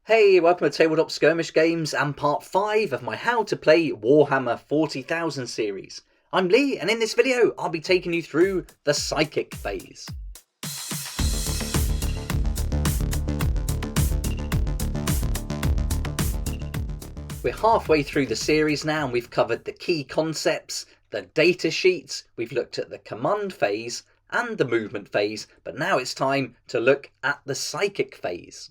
Hey, welcome to Tabletop Skirmish Games and part 5 of my How to Play Warhammer 40,000 series. I'm Lee, and in this video I'll be taking you through the Psychic phase. We're halfway through the series now and we've covered the key concepts, the data sheets, we've looked at the command phase and the movement phase, but now it's time to look at the Psychic phase.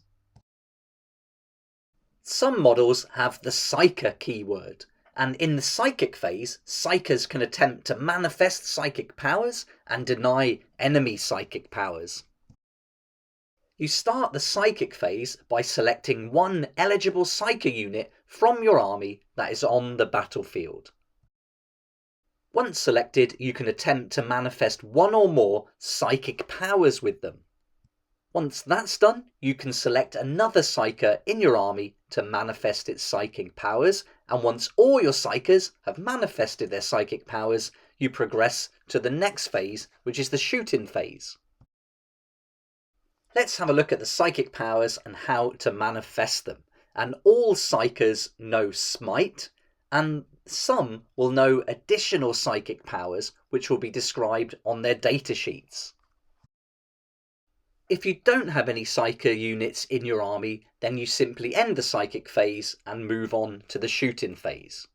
Some models have the Psyker keyword, and in the Psychic phase, Psykers can attempt to manifest psychic powers and deny enemy psychic powers. You start the Psychic phase by selecting one eligible Psyker unit from your army that is on the battlefield. Once selected, you can attempt to manifest one or more psychic powers with them. Once that's done, you can select another Psyker in your army to manifest its psychic powers, and once all your Psykers have manifested their psychic powers, you progress to the next phase, which is the shoot-in phase. Let's have a look at the psychic powers and how to manifest them. And all Psykers know Smite, and some will know additional psychic powers which will be described on their data sheets. If you don't have any Psyker units in your army, then you simply end the Psychic phase and move on to the shoot-in phase.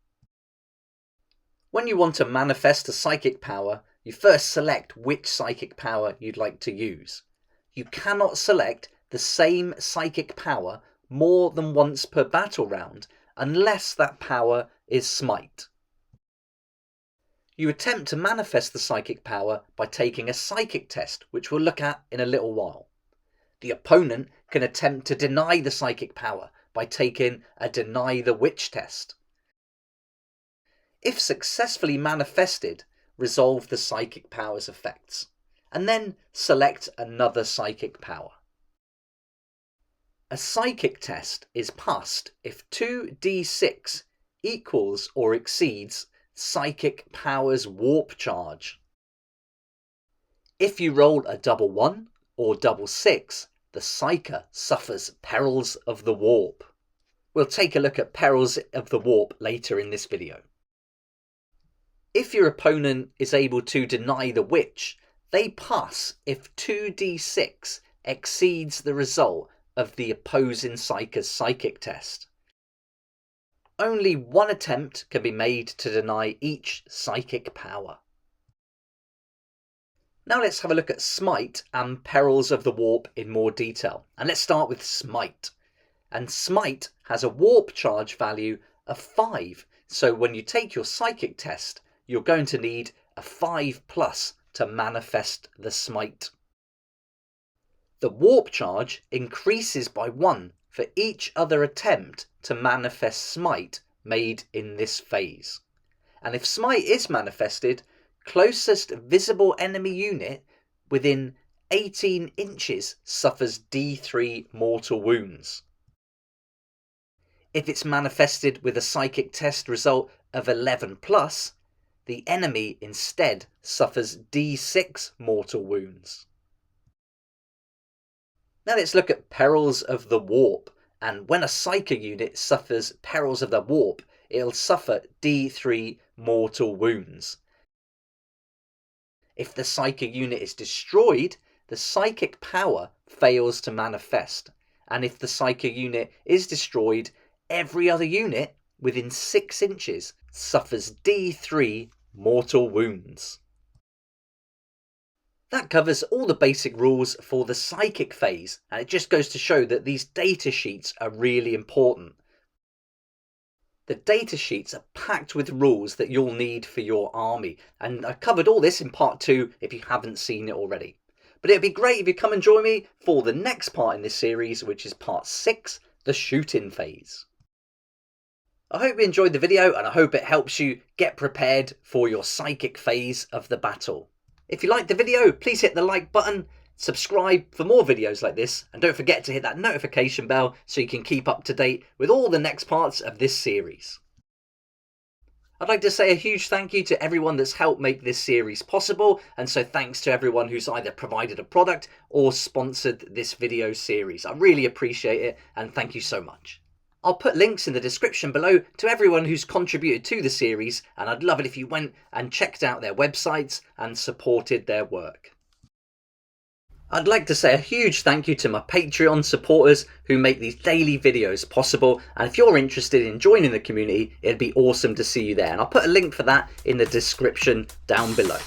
When you want to manifest a psychic power, you first select which psychic power you'd like to use. You cannot select the same psychic power more than once per battle round unless that power is Smite. You attempt to manifest the psychic power by taking a psychic test, which we'll look at in a little while. The opponent can attempt to deny the psychic power by taking a deny the witch test. If successfully manifested, resolve the psychic power's effects, and then select another psychic power. A psychic test is passed if 2d6 equals or exceeds psychic power's warp charge. If you roll a double 1 or double 6, the Psyker suffers perils of the warp. We'll take a look at perils of the warp later in this video. If your opponent is able to deny the witch, they pass if 2d6 exceeds the result of the opposing Psyker's psychic test. Only one attempt can be made to deny each psychic power. Now let's have a look at Smite and Perils of the Warp in more detail. And let's start with Smite. And Smite has a warp charge value of 5. So when you take your psychic test, you're going to need a 5+ to manifest the Smite. The warp charge increases by 1 for each other attempt to manifest Smite made in this phase. And if Smite is manifested, closest visible enemy unit within 18 inches suffers D3 mortal wounds. If it's manifested with a psychic test result of 11+, the enemy instead suffers D6 mortal wounds. Now let's look at Perils of the Warp, and when a Psyker unit suffers Perils of the Warp, it'll suffer D3 mortal wounds. If the Psyker unit is destroyed, the psychic power fails to manifest, and if the Psyker unit is destroyed, every other unit within 6 inches suffers D3 mortal wounds. That covers all the basic rules for the Psychic phase, and it just goes to show that these data sheets are really important. The data sheets are packed with rules that you'll need for your army, and I covered all this in part 2 if you haven't seen it already. But it'd be great if you come and join me for the next part in this series, which is part 6, the shoot-in phase. I hope you enjoyed the video, and I hope it helps you get prepared for your Psychic phase of the battle. If you liked the video, please hit the like button, subscribe for more videos like this, and don't forget to hit that notification bell so you can keep up to date with all the next parts of this series. I'd like to say a huge thank you to everyone that's helped make this series possible, and so thanks to everyone who's either provided a product or sponsored this video series. I really appreciate it, and thank you so much. I'll put links in the description below to everyone who's contributed to the series, and I'd love it if you went and checked out their websites and supported their work. I'd like to say a huge thank you to my Patreon supporters who make these daily videos possible, and if you're interested in joining the community, it'd be awesome to see you there, and I'll put a link for that in the description down below.